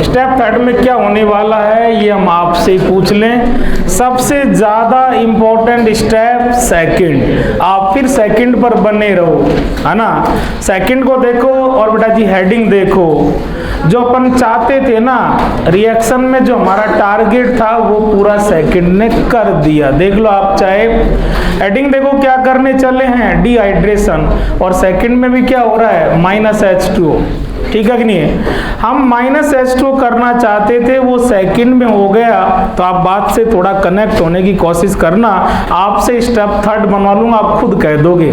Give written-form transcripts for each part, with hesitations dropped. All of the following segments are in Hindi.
स्टेप थर्ड में क्या होने वाला है ये हम आपसे ही पूछ लें। सबसे ज्यादा इंपॉर्टेंट स्टेप सेकंड, आप फिर सेकंड पर बने रहो, है ना। सेकंड को देखो और बेटा जी हेडिंग देखो। जो अपन चाहते थे ना रिएक्शन में, जो हमारा टारगेट था वो पूरा सेकंड ने कर दिया। देख लो आप, चाहे हेडिंग देखो क्या करने चले हैं, डिहाइड्रेशन, और सेकंड में भी क्या हो रहा है, -H2O, ठीक है कि नहीं है। हम -H2O करना चाहते थे, वो सेकंड में हो गया। तो आप बात से थोड़ा कनेक्ट होने की कोशिश करना। आपसे स्टेप थर्ड बनवा लूंगा, आप खुद कह दोगे।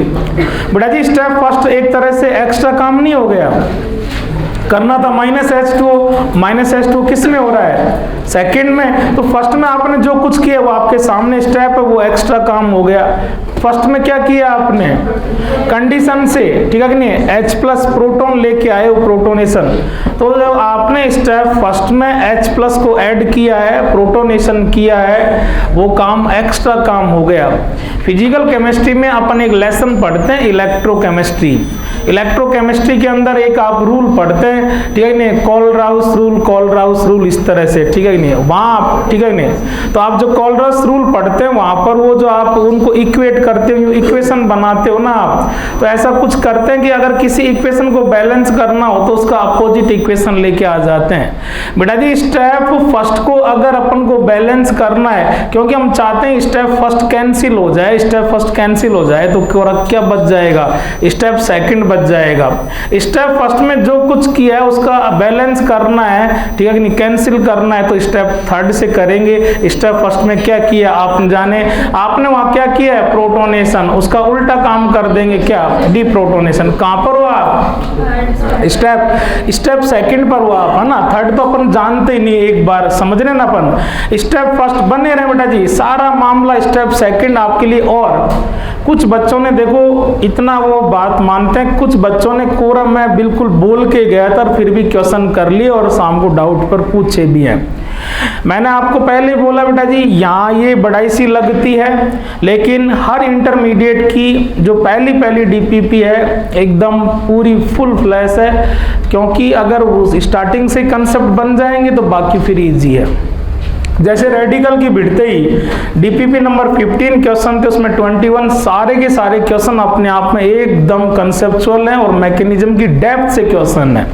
बेटा जी स्टेप फर्स्ट एक तरह से एक्स्ट्रा काम नहीं हो गया, करना था -H2O किस में हो रहा है, सेकंड में। तो फर्स्ट में आपने जो कुछ किया वो आपके सामने स्टेप है, वो एक्स्ट्रा काम हो गया। फर्स्ट में क्या किया आपने, कंडीशन से, ठीक है कि नहीं, H+ प्रोटॉन लेके आए हो, प्रोटोनेशन। तो जब आपने स्टेप फर्स्ट में H+ को ऐड किया है, प्रोटोनेशन किया है, वो काम एक्स्ट्रा काम हो गया। फिजिकल केमिस्ट्री में अपन एक लेसन पढ़ते हैं, इलेक्ट्रोकेमिस्ट्री। इलेक्ट्रोकेमिस्ट्री के अंदर एक आप रूल पढ़ते हैं, ठीक है नहीं, कॉलराउस रूल, इस तरह से, ठीक है नहीं, वहां, ठीक है नहीं। तो आप जो कॉलराउस रूल पढ़ते हैं वहां पर वो जो आप उनको इक्वेट करते हो, इक्वेशन बनाते हो ना आप, तो ऐसा कुछ करते हैं कि अगर किसी इक्वेशन को बैलेंस करना हो तो उसका अपोजिट इक्वेशन लेके आ जाते हैं। बेटा जी स्टेप फर्स्ट को अगर अपन को बैलेंस करना है, क्योंकि हम चाहते हैं स्टेप फर्स्ट कैंसिल हो जाए, स्टेप फर्स्ट कैंसिल हो जाए तो क्या बच जाएगा, स्टेप सेकंड बच जाएगा। स्टेप फर्स्ट में जो कुछ किया है उसका बैलेंस करना है, ठीक है कि नहीं, कैंसिल करना है, तो स्टेप थर्ड से करेंगे। स्टेप फर्स्ट में क्या किया आप जाने, आपने वहां क्या किया है, प्रोटोनेशन, उसका उल्टा काम कर देंगे, क्या, डिप्रोटोनेशन। कहां पर हुआ, स्टेप सेकंड पर हुआ आप, है ना। थर्ड तो अपन जानते ही नहीं, एक बार समझ रहे ना अपन। स्टेप फर्स्ट बने रहे बेटा जी, सारा मामला स्टेप सेकंड आपके लिए। और कुछ बच्चों ने देखो इतना वो बात मानते हैं, कुछ बच्चों ने कोरम में बिल्कुल बोल के गया था फिर भी क्वेश्चन कर लिए और शाम को डाउट पर पूछे भी हैं। मैंने आपको पहले बोला बेटा जी यहाँ ये बड़ाई सी लगती है, लेकिन हर इंटरमीडिएट की जो पहली डीपीपी है एकदम पूरी फुल फ्लैश है, क्योंकि अगर वो स्टार्टिंग से कंसेप्ट बन जाएंगे तो बाकी फिर इजी है। जैसे रेडिकल की भिड़ते ही डीपीपी नंबर 15 क्वेश्चन थे, उसमें 21 सारे के सारे क्वेश्चन अपने आप में एकदम कंसेप्चुअल हैं और मैकेनिज्म की डेप्थ से क्वेश्चन है।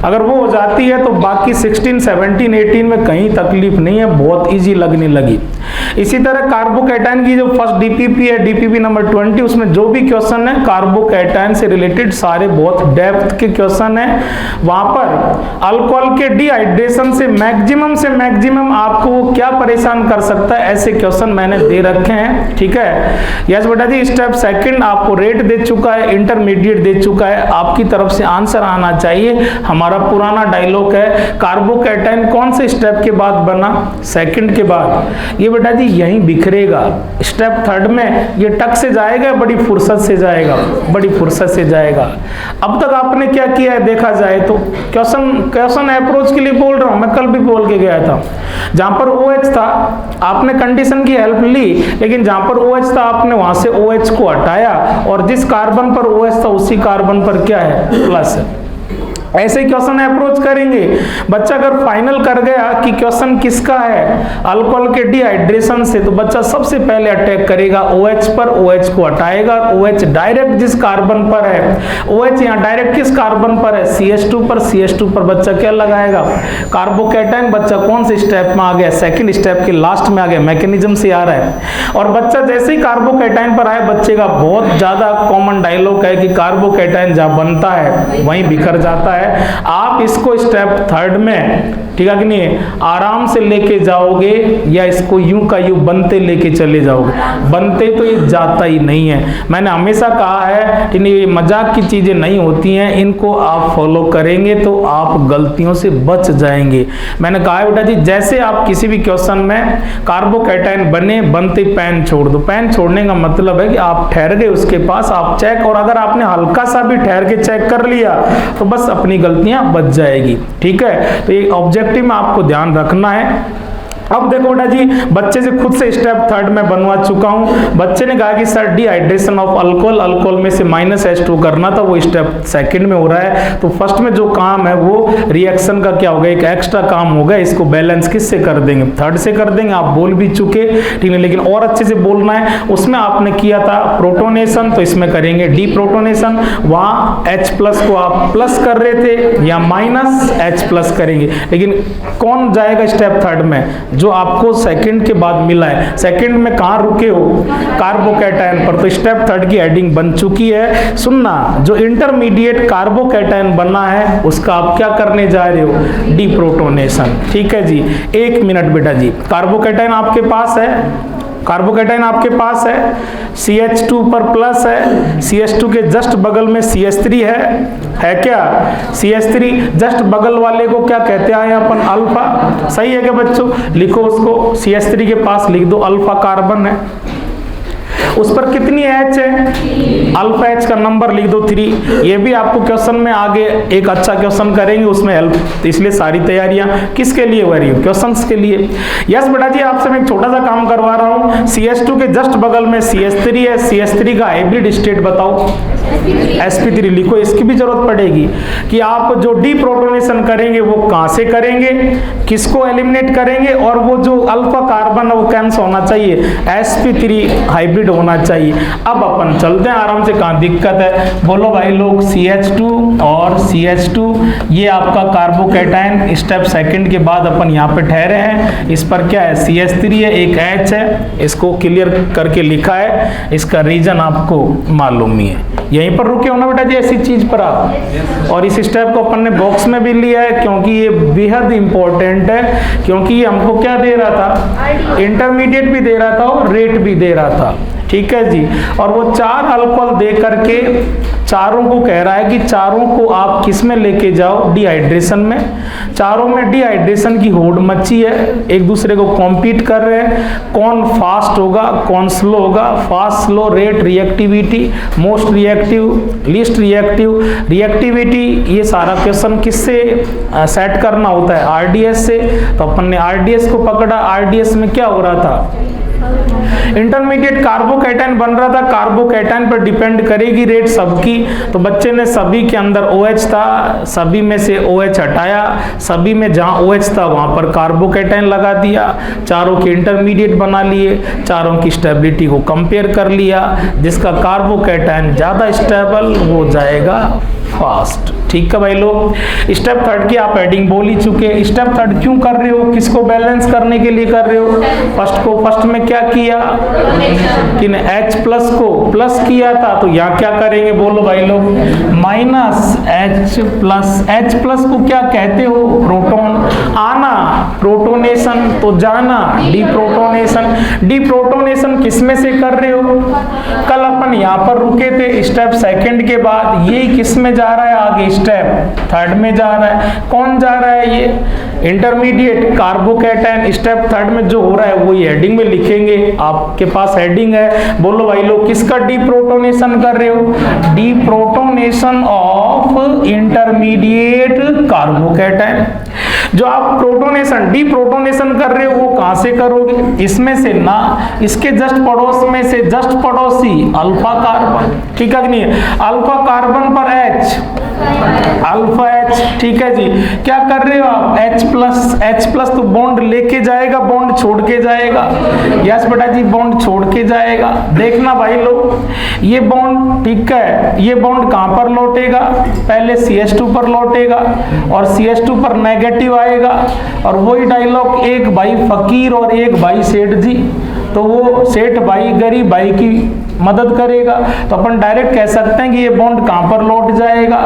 अगर वो हो जाती है तो बाकी 16, 17, 18 में कहीं तकलीफ नहीं है, बहुत इजी लगने लगी। इसी तरह कार्बोकैटायन की जो फर्स्ट डीपीपी है, डीपीपी नंबर 20, उसमें जो भी क्वेश्चन है कार्बोकैटायन से रिलेटेड सारे बहुत डेप्थ के क्वेश्चन है। वहां पर अल्कोहल के डिहाइड्रेशन से मैक्सिमम आपको क्या परेशान कर सकता है, ऐसे क्वेश्चन मैंने दे रखे हैं, ठीक है। यस बेटा जी स्टेप सेकंड आपको रेट दे चुका है, इंटरमीडिएट दे चुका है, आपकी तरफ से आंसर आना चाहिए। हमारा पुराना डायलॉग है, कार्बोकैटायन कौन से स्टेप के बाद बना, सेकंड के बाद। ये बेटा जी यहीं बिखरेगा। स्टेप थर्ड में ये टक से जाएगा, बड़ी फुर्सत से जाएगा, अब तक आपने क्या किया है देखा जाए तो, क्वेश्चन अप्रोच के लिए बोल रहा हूं मैं, कल भी बोल के गया था। जहां पर OH था आपने कंडीशन की हेल्प ली, लेकिन जहां पर OH था आपने वहां से OH को हटाया और जिस कार्बन पर OH था उसी कार्बन पर क्या है, प्लस है। ऐसे क्वेश्चन अप्रोच करेंगे। बच्चा अगर फाइनल कर गया कि क्वेश्चन किसका है, अल्कोहल के डिहाइड्रेशन से, तो बच्चा सबसे पहले अटैक करेगा OH पर, OH को हटाएगा, OH डायरेक्ट जिस कार्बन पर है, OH यहाँ डायरेक्ट किस कार्बन पर है, CH2 पर, CH2 पर बच्चा क्या लगाएगा, कार्बोकैटायन। बच्चा कौन से स्टेप में आ गया, सेकंड स्टेप के लास्ट में आ गया, मैकेनिज्म से आ रहा है। और बच्चा जैसे ही कार्बोकैटायन पर आए, बच्चे का बहुत ज्यादा कॉमन डायलॉग है कि कार्बोकैटायन जहां बनता है वहीं बिखर जाता है। आप इसको स्टेप थर्ड में, ठीक है कि नहीं, आराम से लेके जाओगे या इसको यूं का यूं बनते लेके चले जाओगे, बनते तो ये जाता ही नहीं है। मैंने हमेशा कहा है कि ये मजाक की चीजें नहीं होती हैं, इनको आप फॉलो करेंगे तो आप गलतियों से बच जाएंगे। मैंने कहा है बेटा जी जैसे आप किसी भी क्वेश्चन में कार्बोकैटायन बनते पेन छोड़ दो, पेन छोड़ने का मतलब है कि आप ठहर गए उसके पास, आप चेक, और अगर आपने हल्का सा भी ठहर के चेक कर लिया तो बस अपनी गलतियां बच जाएगी, ठीक है। तो ये ऑब्जेक्टिव में आपको ध्यान रखना है। अब देखो बेटा जी, बच्चे से खुद से स्टेप थर्ड में बनवा चुका हूं। बच्चे ने कहा कि sir dehydration of alcohol, alcohol में से -H2 करना था, वो स्टेप सेकंड में हो रहा है। तो फर्स्ट में जो काम है वो रिएक्शन का क्या होगा, एक एक्स्ट्रा काम होगा, इसको बैलेंस किससे कर देंगे, थर्ड से कर देंगे। आप बोल भी चुके, ठीक है, लेकिन और अच्छे से बोलना है। उसमें आपने किया था प्रोटोनेशन, तो इसमें करेंगे डीप्रोटोनेशन। वहां H+ को आप प्लस कर रहे थे, या -H+ करेंगे। लेकिन कौन जाएगा स्टेप थर्ड में, जो आपको सेकंड के बाद मिला है। सेकंड में कहां रुके हो, कार्बोकैटायन पर। तो स्टेप थर्ड की हेडिंग बन चुकी है। सुनना, जो इंटरमीडिएट कार्बोकैटायन बना है उसका आप क्या करने जा रहे हो, डीप्रोटोनेशन। ठीक है जी, 1 मिनट बेटा जी। कार्बोकैटायन आपके पास है, कार्बोकैटायन आपके पास है, CH2 पर प्लस है, CH2 के जस्ट बगल में CH3 है क्या, CH3 जस्ट बगल वाले को क्या कहते हैं अपन, अल्फा। सही है क्या बच्चों, लिखो उसको, CH3 के पास लिख दो अल्फा कार्बन है। उस पर कितनी H है, अल्फा H का नंबर लिख दो 3। ये भी आपको क्वेश्चन में आगे एक अच्छा क्वेश्चन करेंगे, उसमें हेल्प, इसलिए सारी तैयारियां किसके लिए हो रही है, क्वेश्चंस के लिए। यस बेटा जी, आपसे मैं एक छोटा सा काम करवा रहा हूं। CH2 के जस्ट बगल में CH3 है, CH3 का हाइब्रिड स्टेट बताओ, sp3 लिखो। इसकी भी जरूरत पड़ेगी कि आप जो डीप्रोटोनेशन करेंगे वो कहां से करेंगे, किसको एलिमिनेट करेंगे, और वो जो अल्फा कार्बन है वो कैंसिल होना चाहिए, sp3 हाइब्रिड होना चाहिए। अब अपन चलते हैं आराम से, कहां दिक्कत है बोलो भाई लोग। CH2 और CH2 ये आपका कार्बोकैटायन स्टेप सेकंड के बाद अपन यहाँ पे ठहरे हैं। इस पर क्या है, CH3 है, एक H है, इसको क्लियर करके लिखा है, इसका रीजन आपको मालूम ही है। यहीं पर रुके हो ना बेटा जी, ऐसी चीज पर आप। और इस स्टेप को अपन ने बॉक्स में भी लिया है, क्योंकि ये बेहद इंपॉर्टेंट है, क्योंकि ये हमको क्या दे रहा था, इंटरमीडिएट भी दे रहा था और रेट भी दे रहा था। ठीक है जी, और वो 4 अल्कोहल दे करके चारों को कह रहा है कि चारों को आप किस में लेके जाओ, डिहाइड्रेशन में। चारों में डिहाइड्रेशन की होड़ मची है, एक दूसरे को कॉम्पीट कर रहे हैं, कौन फास्ट होगा कौन स्लो होगा, fast slow, rate, reactivity, most reactive, least reactive, reactivity. ये सारा क्वेश्चन किससे सेट करना होता है, RDS से। तो अपन ने RDS को पकड़ा, RDS में क्या हो रहा था, इंटरमीडिएट कार्बोकैटायन बन रहा था, कार्बोकैटायन पर डिपेंड करेगी रेट सबकी। तो बच्चे ने सभी के अंदर OH था, सभी में से OH हटाया, सभी में जहां OH था वहां पर कार्बोकैटायन लगा दिया, चारों के इंटरमीडिएट बना लिए, चारों की स्टेबिलिटी को कंपेयर कर लिया, जिसका कार्बोकैटायन ज्यादा स्टेबल वो जाएगा फास्ट। ठीक है भाई लोग, स्टेप थर्ड की आप हेडिंग बोल ही चुके। स्टेप थर्ड क्यों कर रहे हो, किसको बैलेंस करने के लिए कर रहे हो, फर्स्ट में क्या किया कि H+ को प्लस किया था, तो यहाँ क्या करेंगे बोलो भाई लोग, -H+। H+ को क्या कहते हो, प्रोटॉन। आना प्रोटोनेशन, तो जाना डीप्रोटोनेशन। डीप्रोटोनेशन किसमें से कर रहे हो, कल अपन यहाँ पर रुके थे स्टेप सेकंड के बाद, ये किस में जा रहा है, आगे स्टेप थर्ड में जा रहा है। कौन जा रहा है, ये इंटरमीडिएट कार्बोकैटायन। स्टेप थर्ड में जो हो रहा है वो ये हेडिंग में लिखेंगे, आपके पास हेडिंग है। बोलो भाई लोग, किसका डीप्रोटोनेशन कर रहे हो, डीप्रोटोनेशन ऑफ इंटरमीडिएट कार्बोकैटायन। जो आप प्रोटोनेशन डीप्रोटोनेशन कर रहे हो वो कहां से करोगे, इसमें से ना, इसके जस्ट पड़ोस में से, जस्ट पड़ोसी अल्फा कार्बन। ठीक है कि नहीं, अल्फा कार्बन पर H, अल्फा H। ठीक है जी, क्या कर रहे हो आप, H+ तो बॉन्ड लेके जाएगा, बॉन्ड छोड़ के जाएगा। यस बेटा जी, बॉन्ड छोड़ के जाएगा। देखना भाई लोग, ये बॉन्ड, ठीक है, ये बॉन्ड कहां पर लौटेगा, पहले CH2 पर लौटेगा और CH2 पर नेगेटिव आएगा। और वही डायलॉग, एक भाई फकीर और एक भाई सेठ जी, तो वो सेठ भाई गरीब भाई की मदद करेगा। तो अपन डायरेक्ट कह सकते हैं कि ये बॉन्ड कहां पर लौट जाएगा,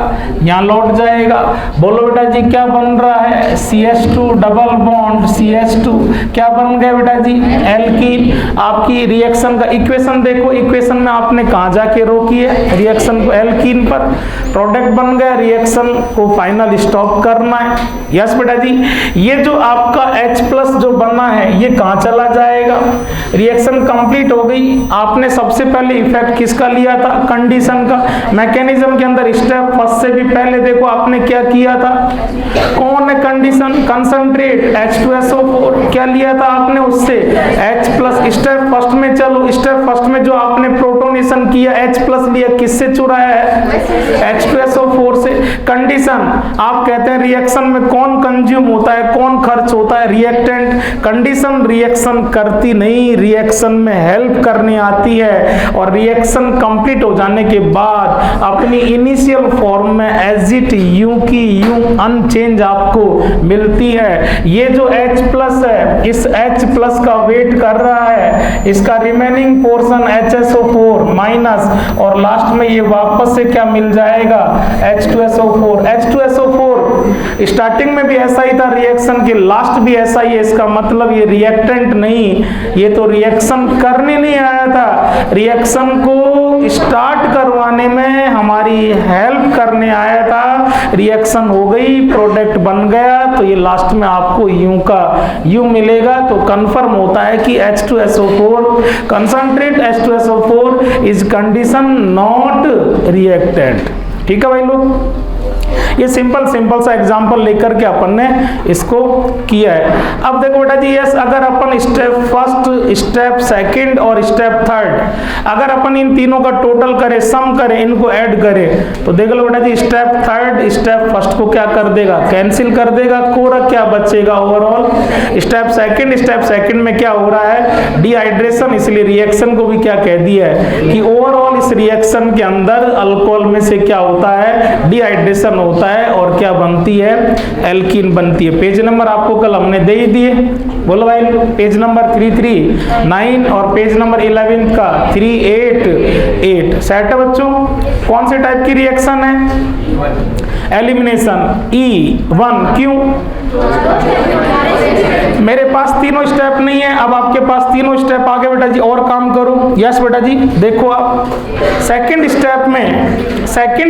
यहाँ लौट जाएगा। बोलो बेटा जी, क्या बन रहा है, CH2 डबल बॉन्ड CH2, क्या बन गया बेटा जी, एल्कीन। आपकी रिएक्शन का इक्वेशन देखो, इक्वेशन में आपने कहां जाके रोकी है, रिएक्शन को एल्कीन पर, प्रोडक्ट बन गया, रिएक्शन को फाइनल स्टॉप करना है। यस बेटा जी, ये जो आपका H+ जो बना है ये कहां चला जाएगा, रिएक्शन कंप्लीट हो गई। आपने सबसे पहले पहले इफेक्ट किसका लिया था, कंडीशन का। मैकेनिज्म के अंदर स्टेप फर्स्ट से भी पहले देखो आपने क्या किया था, कौन है कंडीशन, कंसंट्रेट H2SO4 क्या लिया था आपने उससे H प्लस। स्टेप फर्स्ट में चलो, स्टेप फर्स्ट में जो आपने प्रोटोनेशन किया H प्लस लिया, किससे चुराया है, H2SO4 से। कंडीशन आप कहते हैं रिएक्शन में कौन कंज्यूम होता है, कौन खर्च होता है, रिएक्टेंट। कंडीशन रिएक्शन करती नहीं, रिएक्शन में हेल्प करने आती है और रिएक्शन कंप्लीट हो जाने के बाद अपनी इनिशियल फॉर्म में एज इट यूं की यूं अनचेंज आपको मिलती है। ये जो H प्लस है, इस H प्लस का वेट कर रहा है, इसका रिमेनिंग पोर्शन HSO4 माइनस, और लास्ट में ये वापस से क्या मिल जाएगा, H2SO4। H2SO4 स्टार्टिंग में भी ऐसा ही था रिएक्शन के, लास्ट भी ऐसा ही है। इसका मतलब ये रिएक्टेंट नहीं, ये तो रिएक्शन करने नहीं आया था, रिएक्शन को स्टार्ट करवाने में हमारी हेल्प करने आया था। रिएक्शन हो गई, प्रोडक्ट बन गया, तो ये लास्ट में आपको यूं का यूं मिलेगा। तो कंफर्म होता है कि H2SO4 concentrate H2SO4 is condition not reactant. ठीक है भाई लोग, ये सिंपल सा एग्जांपल लेकर के अपन ने इसको किया है। अब देखो बेटा जी, यस अगर अपन स्टेप फर्स्ट, स्टेप सेकंड और स्टेप थर्ड, अगर अपन इन तीनों का टोटल करें, सम करें, इनको ऐड करें, तो देख लो बेटा जी स्टेप थर्ड स्टेप फर्स्ट को क्या कर देगा, कैंसिल कर देगा, कोरा क्या बचेगा ओवरऑल। स्टेप सेकंड में क्या हो रहा है, डिहाइड्रेशन, इसलिए रिएक्शन को भी क्या कह दिया है कि ओवरऑल इस रिएक्शन के अंदर अल्कोहल में से क्या होता है, डिहाइड्रेशन होता है और क्या बनती है, एल्कीन बनती है। पेज नंबर आपको कल हमने दे ही दिए, बोलो भाई, पेज नंबर 339 और पेज नंबर 11 का 388। सेट है बच्चों, कौन से टाइप की रिएक्शन है, एलिमिनेशन E1। क्यों, मेरे पास तीनों स्टेप नहीं है, अब आपके पास तीनों स्टेप आ गए बेटा जी, और काम करो। यस बेटा जी, देखो आप सेकंड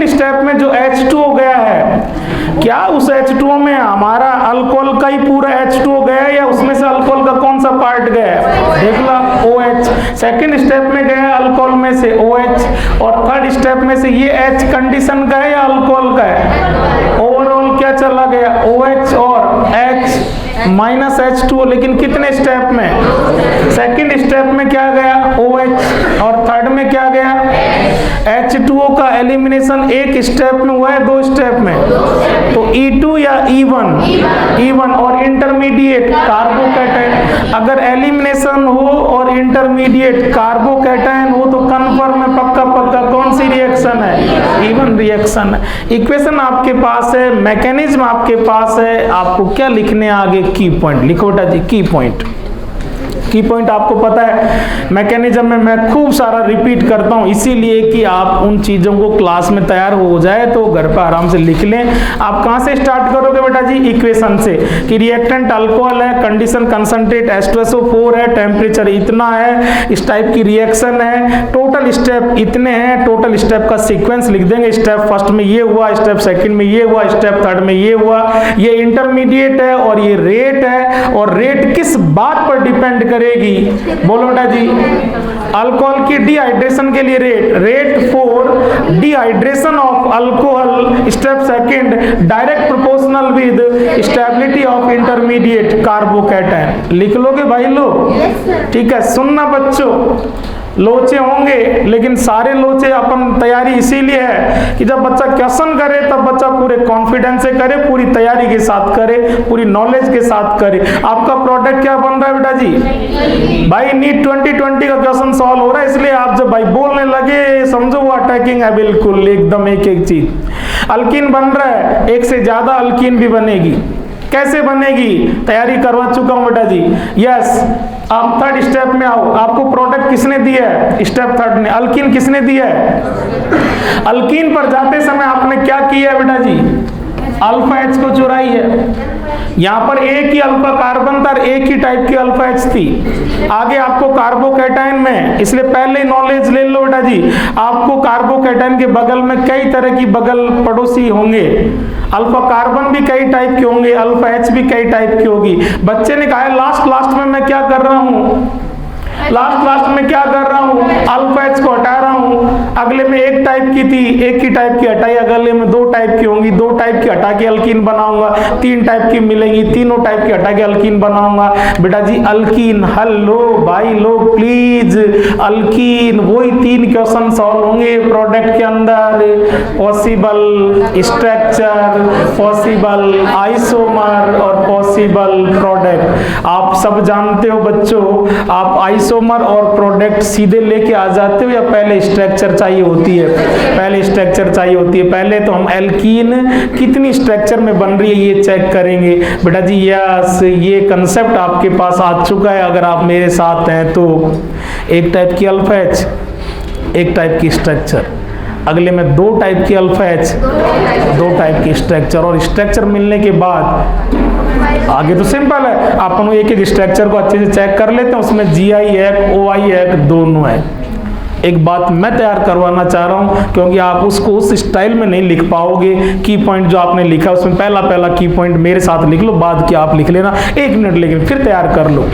स्टेप में जो H2O गया है, क्या उस H2O में हमारा अल्कोहल का ही पूरा H2O गया है या उसमें से अल्कोहल का कौन सा पार्ट गया है, देख ला OH। सेकंड स्टेप में गया अल्कोहल में से OH, और थर्ड स्टेप में से ये H कंडीशन का है या अल्कोहल का है, ओवरऑल क्या चला गया, OH और H माइनस H2O। लेकिन कितने स्टेप में, सेकंड स्टेप में क्या गया OH, और थर्ड में क्या गया H2O का एलिमिनेशन एक स्टेप में हुआ है, दो स्टेप में, तो E2 या E1, और इंटरमीडिएट कार्बोकैटायन। अगर एलिमिनेशन हो और इंटरमीडिएट कार्बोकैटायन हो तो कंफर्म है, पक्का कौन सी रिएक्शन है, E1 रिएक्शन है। इक्वेशन आपके पास है, मैकेनिज्म आपके पास है, आपको क्या लिखने आगे, की पॉइंट लिखो बेटा जी, की पॉइंट आपको पता है। मैकेनिज्म में मैं खूब सारा रिपीट करता हूं, इसीलिए कि आप उन चीजों को क्लास में तैयार हो जाए तो घर पर आराम से लिख लें। आप कहां से स्टार्ट करोगे बेटा जी, इक्वेशन से, कि रिएक्टेंट अल्कोहल है, कंडीशन कंसंट्रेट H2SO4 है, टेम्परेचर इतना है, इस टाइप की रिएक्शन है, टोटल स्टेप इतने हैं, टोटल स्टेप का सीक्वेंस लिख देंगे। स्टेप फर्स्ट में ये हुआ, स्टेप सेकंड में ये हुआ, स्टेप थर्ड में ये हुआ, ये इंटरमीडिएट है और ये रेट है, और रेट किस बात पर डिपेंड करेगी, बोलो बेटा जी, अल्कोहल की डिहाइड्रेशन के लिए rate for dehydration of alcohol step second direct proportional with stability of intermediate carbocation. लिख लोगे भाई लोग, ठीक है। सुनना बच्चों, लोचे होंगे लेकिन सारे लोचे अपन तैयारी इसीलिए है कि जब बच्चा क्वेश्चन करे तब बच्चा पूरे कॉन्फिडेंस से करे, पूरी तैयारी के साथ करे, पूरी नॉलेज के साथ करे। आपका प्रोडक्ट क्या बन रहा है बेटा जी, भाई नीट 2020 का क्वेश्चन सॉल्व हो रहा है, इसलिए आप जब भाई बोलने लगे समझो वो अटैकिंग है, बिल्कुल एकदम एक चीज। अल्कीन बन रहा है, एक से ज्यादा अल्कीन भी बनेगी, कैसे बनेगी तैयारी करवा चुका हूं बेटा जी। यस, आप थर्ड स्टेप में आओ, आपको प्रोडक्ट किसने दिया है, स्टेप थर्ड ने, अल्कीन किसने दिया है। अल्कीन पर जाते समय आपने क्या किया है बेटा जी, अल्फा H को चुराई है। यहाँ पर एक ही अल्फा कार्बन था, एक ही टाइप की अल्फा H थी। आगे आपको कार्बोकैटायन में, इसलिए पहले नॉलेज ले लो बेटा जी, आपको कार्बोकैटायन के बगल में कई तरह की बगल पड़ोसी होंगे, अल्फा कार्बन भी कई टाइप के होंगे, अल्फा H भी कई टाइप की होगी। बच्चे ने कहा लास्ट में मैं क्या कर रहा हूं, लास्ट में क्या कर रहा हूँ, अल्फा एच को हटा रहा हूँ। अगले में एक टाइप की थी, एक ही टाइप की हटाई, अगले में दो टाइप की होंगी, दो टाइप की हटा के अल्कीन बनाऊंगा, तीन टाइप की मिलेंगी, तीनों टाइप की हटा के अल्कीन बनाऊंगा। बेटा जी अल्कीन हल लो भाई लोग प्लीज, अल्कीन वही तीन क्वेश्चन सॉल्व होंगे प्रोडक्ट के अंदर, पॉसिबल स्ट्रक्चर, पॉसिबल आइसोमर और पॉसिबल प्रोडक्ट। आप सब जानते हो बच्चों, आप आइसोमर और प्रोडक्ट सीधे लेके आ जाते हो या पहले स्ट्रक्चर चाहिए होती है? पहले स्ट्रक्चर चाहिए होती है। पहले तो हम एल्कीन कितनी स्ट्रक्चर में बन रही है ये चेक करेंगे। बेटा जी यस, ये कंसेप्ट आपके पास आ चुका है अगर आप मेरे साथ हैं तो। एक टाइप की अल्फा एच, एक टाइप की स्ट्रक्चर, अगले में दो टाइप की अल्फा एच, दो टाइप की स्ट्रक्चर, और स्ट्रक्चर मिलने के बाद आगे तो सिंपल है, अपन एक एक स्ट्रक्चर को अच्छे से चेक कर लेते हैं, उसमें GI एक OI एक दोनों है। एक बात मैं तैयार करवाना चाह रहा हूं क्योंकि आप उसको उस स्टाइल में नहीं लिख पाओगे। की पॉइंट जो आपने लिखा उसमें पहला की पॉइंट मेरे साथ लिख लो, बाद की आप लिख लेना, 1 मिनट लेकिन फिर तैयार कर लो।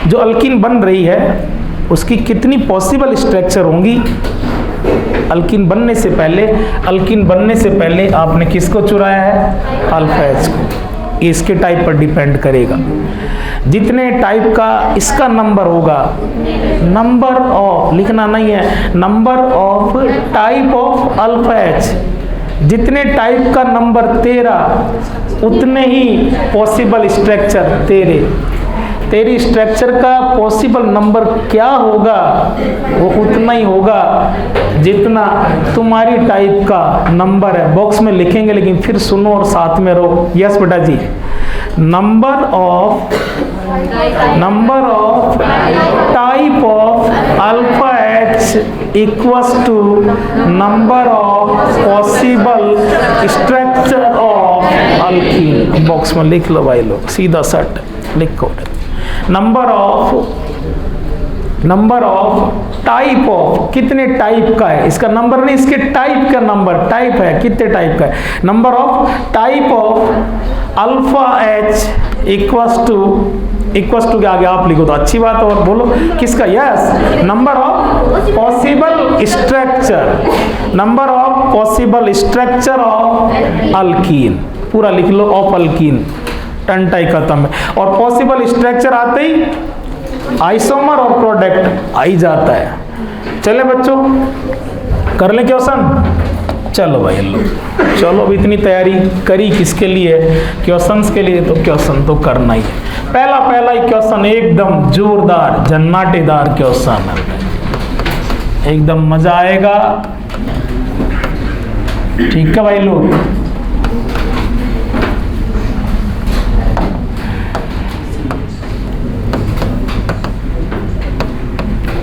जो अल्कीन बन रही है उसकी कितनी पॉसिबल स्ट्रक्चर होंगी? अल्कीन बनने से पहले आपने किसको चुराया है? अल्फा एच को। इसके टाइप पर डिपेंड करेगा। जितने टाइप का इसका नंबर होगा, नंबर ऑफ लिखना नहीं है, number of type of alpha H, जितने टाइप का नंबर तेरा उतने ही पॉसिबल स्ट्रक्चर तेरी स्ट्रक्चर का पॉसिबल नंबर क्या होगा? वो उतना ही होगा जितना तुम्हारी टाइप का नंबर है। बॉक्स में लिखेंगे लेकिन फिर सुनो और साथ में रहो। यस बेटा जी, number of type of alpha H equals to number of possible structure of alkene. Box में लिख लो भाई लोग, सीधा सट लिखो। नंबर ऑफ टाइप ऑफ, कितने टाइप का है, इसका नंबर नहीं, इसके टाइप का नंबर, टाइप है कितने टाइप का है। Number of type of alpha H equals to के आगे आप लिखो तो अच्छी बात है, और बोलो किसका? Yes, number of possible structure of alkyne. पूरा लिख लो, ऑफ अल्कीन, टंटाई खत्म है। और पॉसिबल स्ट्रक्चर आते ही आइसोमर और प्रोडक्ट आ ही जाता है। चले बच्चों कर ले क्वेश्चन। चलो भाई लो, चलो अब इतनी तैयारी करी किसके लिए? क्वेश्चंस के लिए। तो क्वेश्चन तो करना ही है। पहला ही क्वेश्चन एकदम जोरदार जन्नाटेदार क्वेश्चन है, एकदम मजा आएगा। ठीक है भाई लोग,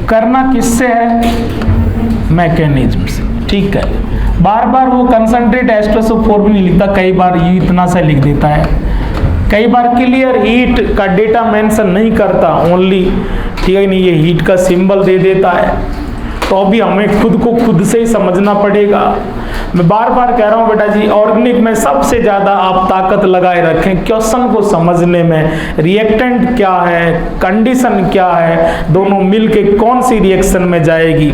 करना किससे है? मैकेनिज्म से। ठीक है, बार बार वो कंसंट्रेट H2SO4 भी नहीं लिखता, कई बार ये इतना सा लिख देता है, कई बार क्लियर हीट का डेटा मेंशन नहीं करता, ओनली ठीक है नहीं, ये हीट का सिंबल दे देता है। तो अभी हमें खुद को खुद से ही समझना पड़ेगा। मैं बार बार कह रहा हूं बेटा जी, ऑर्गेनिक में सबसे ज्यादा आप ताकत लगाए रखें क्वेश्चन को समझने में। रिएक्टेंट क्या है, कंडीशन क्या है, दोनों मिलके कौन सी रिएक्शन में जाएगी।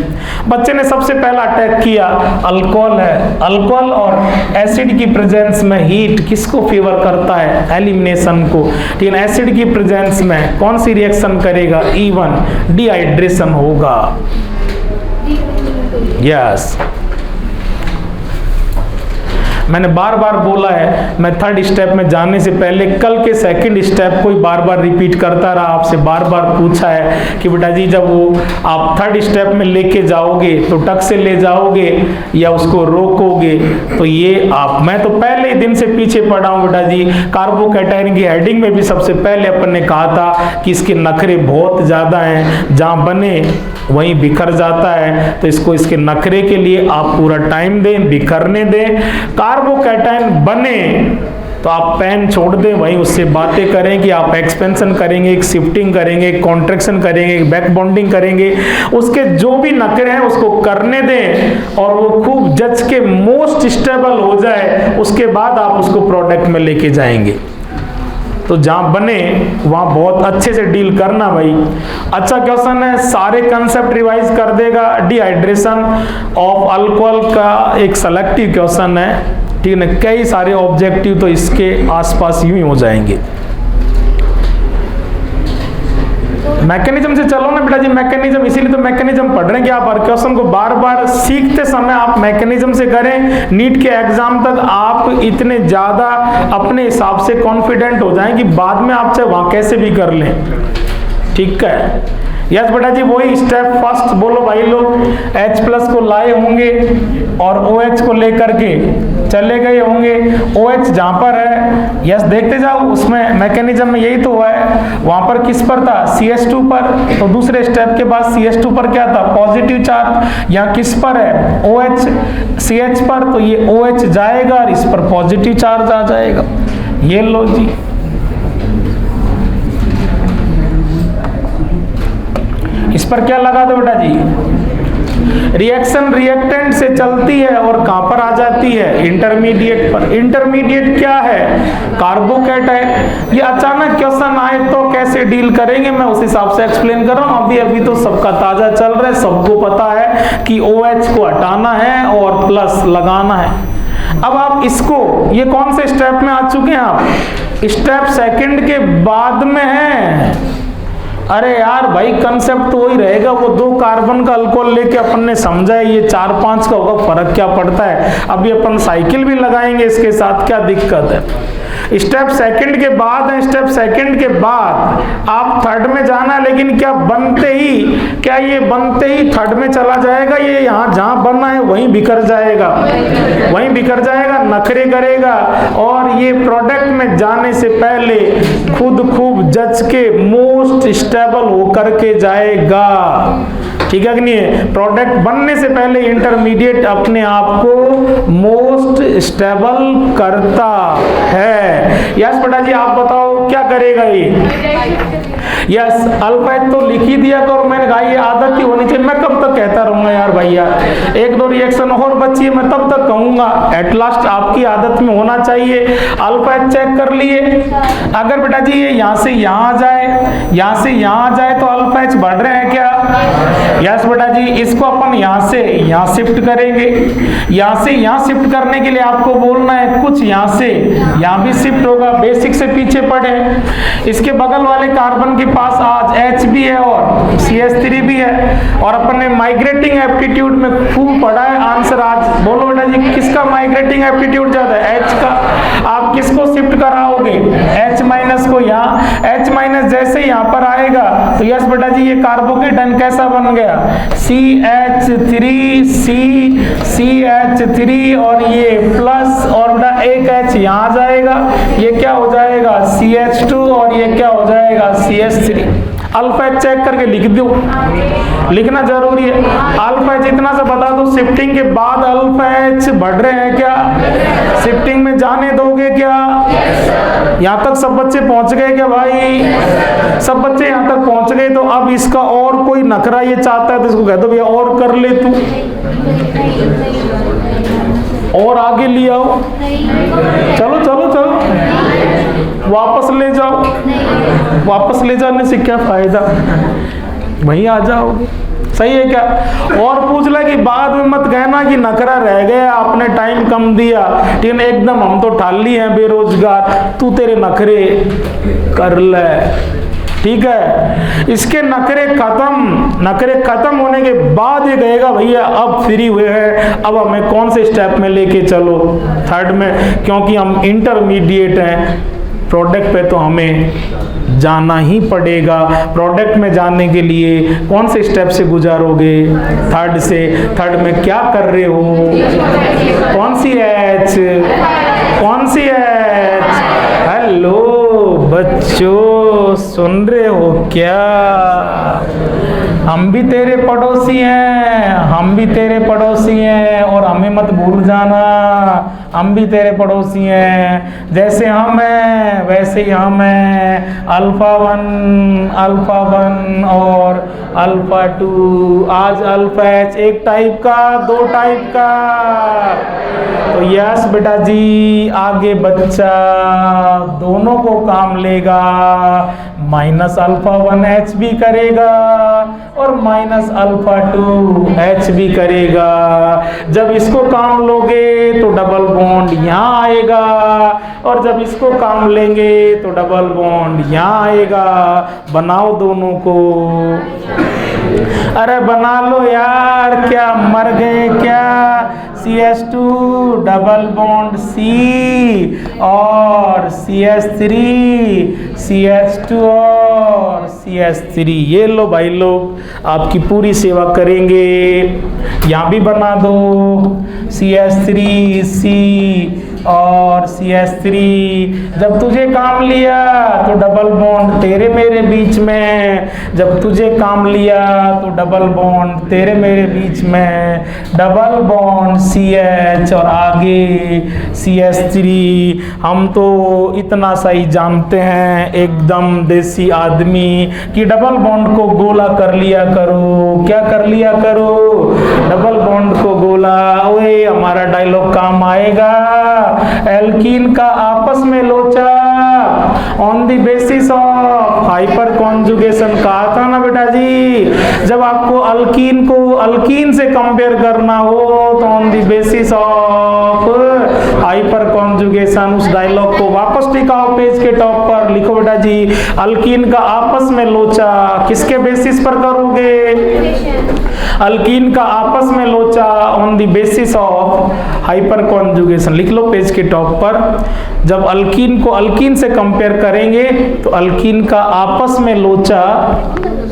बच्चे ने सबसे पहला अटैक किया, अल्कोहल है। अल्कोहल और एसिड की प्रेजेंस में हीट किसको फेवर करता है? एलिमिनेशन को। ठीक है, एसिड की प्रेजेंस में कौन सी रिएक्शन करेगा? E1, डिहाइड्रेशन होगा। यस, मैंने बार बार बोला है, मैं थर्ड स्टेप में जाने से पहले कल के सेकंड स्टेप को ही बार बार रिपीट करता रहा, आपसे बार बार पूछा है कि बेटा जी जब वो आप थर्ड स्टेप में लेके जाओगे तो टक से ले जाओगे या उसको रोकोगे। तो ये आप, मैं तो पहले दिन से पीछे पड़ा हूँ बेटा जी। कार्बोकैटायन की हेडिंग में भी सबसे पहले अपन ने कहा था कि इसके नखरे बहुत ज्यादा हैं, जहाँ बने वहीं बिखर जाता है, तो इसको इसके नखरे के लिए आप पूरा टाइम दें, बिखरने दें। कार्बोकैटायन बने तो आप पेन छोड़ दें, वहीं उससे बातें करें कि आप एक्सपेंशन करेंगे, एक शिफ्टिंग करेंगे, एक कॉन्ट्रैक्शन करेंगे, एक बैक बॉन्डिंग करेंगे, उसके जो भी नखरे हैं उसको करने दें और वो खूब जच के मोस्ट स्टेबल हो जाए, उसके बाद आप उसको प्रोडक्ट में लेके जाएंगे। तो जहां बने वहां बहुत अच्छे से डील करना भाई। अच्छा क्वेश्चन है, सारे कंसेप्ट रिवाइज कर देगा। डिहाइड्रेशन ऑफ अल्कोहल का एक सेलेक्टिव क्वेश्चन है, ठीक है ना। कई सारे ऑब्जेक्टिव तो इसके आसपास यूं ही हो जाएंगे। मैकेनिज्म से चलो ना बेटा जी, मैकेनिज्म, इसीलिए तो मैकेनिज्म पढ़ रहे हैं कि आप हर क्वेश्चन को बार बार सीखते समय आप मैकेनिज्म से करें। नीट के एग्जाम तक आप इतने ज्यादा अपने हिसाब से कॉन्फिडेंट हो जाएं कि बाद में आप चाहे वहां कैसे भी कर लें, ठीक है। यस बेटा जी, वही स्टेप फर्स्ट बोलो भाई लोग। H+ को लाए होंगे और OH को लेकर के चले गए होंगे। OH जहां पर है, यस देखते जाओ, उसमें मैकेनिज्म में यही तो हुआ है। वहां पर किस पर था? CH2 पर। तो दूसरे स्टेप के बाद CH2 पर क्या था? Positive charge. यहाँ किस पर है? OH CH पर, तो ये OH जाएगा और इस पर पॉजिटिव चार्ज आ जाएगा। ये लो जी, इस पर क्या लगा दो बेटा जी? रिएक्शन रिएक्टेंट से चलती है और कहां पर आ जाती है? इंटरमीडिएट पर। इंटरमीडिएट क्या है? कार्बोकेट है। ये अचानक क्वेश्चन आए तो कैसे डील करेंगे, मैं उस हिसाब से एक्सप्लेन कर रहा हूं। अभी तो सबका ताजा चल रहा है, सबको पता है कि OH को हटाना है और प्लस लगाना है। अब आप इसको, ये कौन से स्टेप में आ चुके हैं आप? स्टेप सेकंड के बाद में है। अरे यार भाई, कंसेप्ट तो वही रहेगा। वो 2 कार्बन का अल्कोहल लेके अपन ने समझा है, ये 4-5 का होगा, फर्क क्या पड़ता है। अभी अपन साइकिल भी लगाएंगे इसके साथ, क्या दिक्कत है। स्टेप सेकंड के बाद है, स्टेप सेकंड के बाद आप थर्ड में जाना, लेकिन क्या बनते ही, क्या ये बनते ही थर्ड में चला जाएगा? ये यहाँ जहां बनना है वहीं बिखर जाएगा, वहीं बिखर जाएगा, नखरे करेगा। और ये प्रोडक्ट में जाने से पहले खुद खूब जज के मोस्ट स्टेबल होकर के जाएगा, ठीक है कि नहीं? प्रोडक्ट बनने से पहले इंटरमीडिएट अपने आप को मोस्ट स्टेबल करता है। यस बेटा जी, आप बताओ क्या करेगा ये? यस, अल्फा तो लिख ही दिया करो, मैंने कहा ये आदत ही होनी चाहिए। मैं कब तक कहता रहूंगा यार भैया, 1-2 रिएक्शन और बची है, मैं तब तक कहूंगा। एट लास्ट आपकी आदत में होना चाहिए। अल्फा चेक कर लिए, अगर बेटा जी ये यहाँ से यहाँ आ जाए, यहाँ से यहाँ आ जाए तो अल्फा एच बढ़ रहे हैं क्या? यस बेटा जी, इसको अपन यहाँ से यहाँ शिफ्ट करेंगे। यहाँ से यहाँ शिफ्ट करने के लिए आपको बोलना है कुछ यहाँ से यहाँ भी शिफ्ट होगा, बेसिक से पीछे पड़े। इसके बगल वाले कार्बन के पास आज H भी है और CH3 भी है, और अपन ने माइग्रेटिंग एप्टीट्यूड में खूब पढ़ा है। आंसर आज बोलो बेटा जी, किसका माइग्रेटिंग एप्टीट्यूड ज्यादा है? H का। आप किसको शिफ्ट कराओगे? H- को। यहाँ H- जैसे यहाँ पर आएगा तो यस बेटा जी, ये कार्बोकेटन कैसा बन गया? CH3 और ये प्लस, और बेटा एक H यहाँ जाएगा, ये क्या हो जाएगा? CH2, और ये क्या हो जाएगा? CH3। अल्फा एच चेक करके लिख दो, लिखना जरूरी है। अल्फा एच इतना सा बता दो, शिफ्टिंग के बाद अल्फा एच बढ़ रहे हैं क्या? शिफ्टिंग में जाने दोगे क्या? यहाँ तक सब बच्चे पहुंच गए क्या भाई? सब बच्चे यहाँ तक पहुंच गए। तो अब इसका और कोई नखरा ये चाहता है तो इसको कह दो भैया और कर ले तू, और आगे ले आओ। चलो चलो चलो, वापस ले जाओ। वापस ले जाने से क्या फायदा, वहीं आ जाओगे। सही है क्या? और पूछ ले कि बाद में मत कहना कि नखरा रह गया, आपने टाइम कम दिया, ठीक है? एकदम हम तो ठाली हैं बेरोजगार, तू तेरे नखरे कर ले, ठीक है? इसके नखरे खत्म होने के बाद ये कहेगा भैया अब फ्री हुए हैं, अब हमें कौन से स्टेप में लेके चलो? थर्ड में, क्योंकि हम इंटरमीडिएट हैं। प्रोडक्ट पे तो हमें जाना ही पड़ेगा। प्रोडक्ट में जाने के लिए कौन से स्टेप से गुजारोगे? थर्ड से। थर्ड में क्या कर रहे हो? कौन सी H? कौन सी H? हेलो बच्चों, सुन रहे हो क्या? हम भी तेरे पड़ोसी हैं, हम भी तेरे पड़ोसी हैं, और हमें मत भूल जाना। हम भी तेरे पड़ोसी हैं, जैसे हम हैं वैसे ही हम हैं, अल्फा 1 और अल्फा 2। आज अल्फा H एक टाइप का, 2 टाइप का। तो यस बेटा जी, आगे बच्चा दोनों को काम लेगा, माइनस अल्फा 1H भी करेगा और माइनस अल्फा 2H भी करेगा। जब इसको काम लोगे तो डबल बॉन्ड यहाँ आएगा, और जब इसको काम लेंगे तो डबल बॉन्ड यहाँ आएगा। बनाओ दोनों को। अरे बना लो यार, क्या मर गए क्या? CH2 डबल बॉन्ड C और CH3, CH2 और CH3। ये लो भाई लोग, आपकी पूरी सेवा करेंगे। यहाँ भी बना दो, CH3C और CH3। जब तुझे काम लिया तो डबल बॉन्ड तेरे मेरे बीच में, जब तुझे काम लिया तो डबल बॉन्ड तेरे मेरे बीच में, डबल बॉन्ड CH और आगे CH3। हम तो इतना सही जानते हैं एकदम देसी आदमी कि डबल बॉन्ड को गोला कर लिया करो। क्या कर लिया करो? डबल बॉन्ड को गोला। ओए हमारा डायलॉग काम आएगा। एल्कीन का आपस में लोचा on the basis of hyper conjugation. कहा था ना बेटा जी, जब आपको अल्कीन को अल्कीन से कंपेयर करना हो तो on the basis of hyper conjugation. उस डायलॉग को वापस लिखाओ पेज के टॉप पर, लिखो बेटा जी, अल्कीन का आपस में लोचा किसके बेसिस पर करोगे? अल्कीन का आपस में लोचा on the basis of hyper conjugation. लिख लो पेज के टॉप पर। जब अल्कीन को अल्कीन से कंपेयर करेंगे तो अल्कीन का आपस में लोचा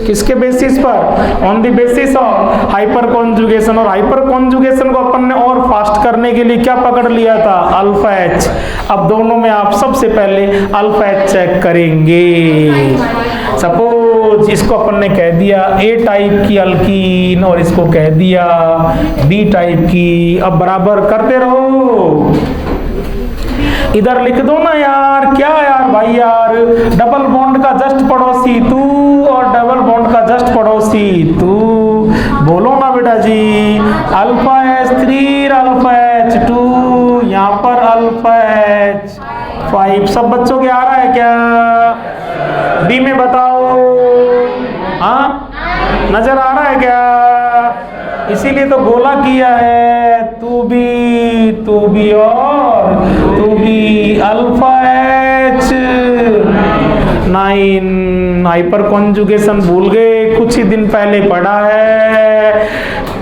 किसके बेसिस पर? On the basis of hyper conjugation. और हाइपर कॉन्जुगेशन को अपन ने और फास्ट करने के लिए क्या पकड़ लिया था? Alpha H। अब दोनों में आप सबसे पहले अल्फा H चेक करेंगे। सपोज इसको अपन ने कह दिया A टाइप की अल्कीन और इसको कह दिया B टाइप की। अब बराबर करते रहो, इधर लिख दो ना यार। क्या यार भाई यार, डबल बॉन्ड का जस्ट पड़ोसी तू और डबल बॉन्ड का जस्ट पड़ोसी तू। बोलो ना बेटा जी, अल्फा H3 अल्फा H2, यहाँ पर अल्फा H5। सब बच्चों के आ रहा है क्या? डी में बताओ, हाँ नजर आ रहा है क्या? इसीलिए तो गोला किया है। तू भी और तू भी अल्फा H9। हाइपर कॉन्जुगेशन भूल गए, कुछ ही दिन पहले पढ़ा है।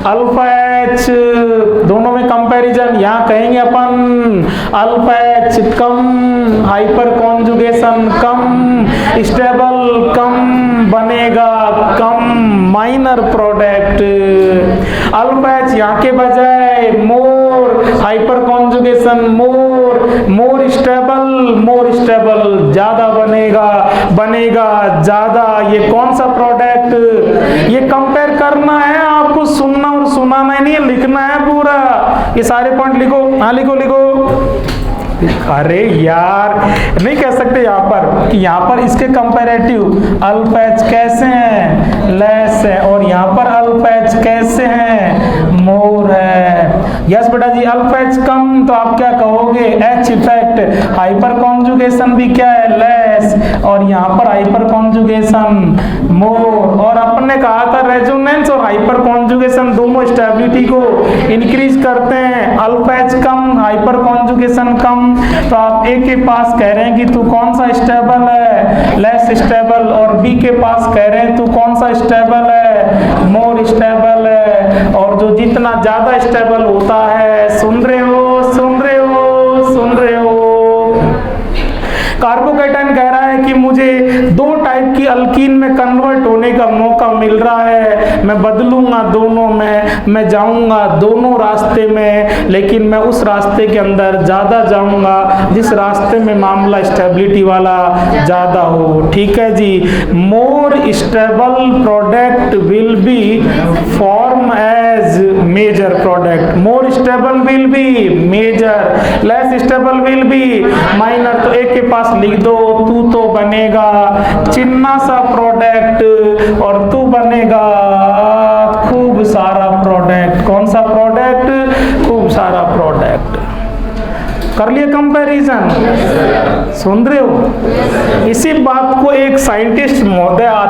अल्फा H दोनों में कंपैरिजन, यहाँ कहेंगे अपन अल्फा H कम, हाइपर कॉन्जुगेशन कम, स्टेबल कम बनेगा कम, माइनर प्रोडक्ट। अल्फा H यहाँ के बजाय मोर, हाइपर कॉन्जुगेशन मोर स्टेबल ज्यादा बनेगा ज्यादा। ये कौन सा प्रोडक्ट? ये कंपेयर करना है आपको, सुनना और सुनाना नहीं है, लिखना है पूरा। ये सारे पॉइंट लिखो। हाँ लिखो। अरे यार नहीं कह सकते यहाँ पर कि यहाँ पर इसके कंपैरेटिव अल्फा H कैसे हैं? लेस है। और यहाँ पर अल्फा H कैसे हैं? मोर है। यस बेटा जी, अल्फा H कम तो आप क्या कहोगे? H effect. हाइपर कॉन्जुगेशन भी क्या है? लेस। और यहाँ पर हाइपर कॉन्जुगेशन मोर। और अपन ने कहा था रेजोनेंस और हाइपर कॉन्जुगेशन दोनों स्टेबिलिटी को इंक्रीज करते हैं। अल्फा H कम, हाइपर कॉन्जुगेशन कम। तो आप A के पास कह रहे हैं कि तू कौन सा स्टेबल है? Less stable. और B के पास कह रहे हैं तू कौन सा स्टेबल है? मोर स्टेबल है। और जो जितना ज्यादा स्टेबल होता है, सुन रहे हो? कार्बोकेटाइन कह रहा है कि मुझे 2 टाइप की अल्कीन में कन्वर्ट होने का मौका मिल रहा है। मैं बदलूंगा दोनों में, मैं जाऊंगा दोनों रास्ते में, लेकिन मैं उस रास्ते के अंदर ज़्यादा जाऊंगा जिस रास्ते में मामला स्टेबिलिटी वाला ज़्यादा हो। ठीक है जी। More stable product will be form as major product, more stable will be major, less stable will be minor. तो एक के पास लिख दो, तू तो बनेगा चिन्ना सा प्रोडक्ट और तू बनेगा खूब सारा प्रोडक्ट। कौन सा प्रोडक्ट? खूब सारा प्रोडक्ट। कर लिए कंपैरिजन? सुन रहे हो? इसी बात को एक साइंटिस्ट महोदय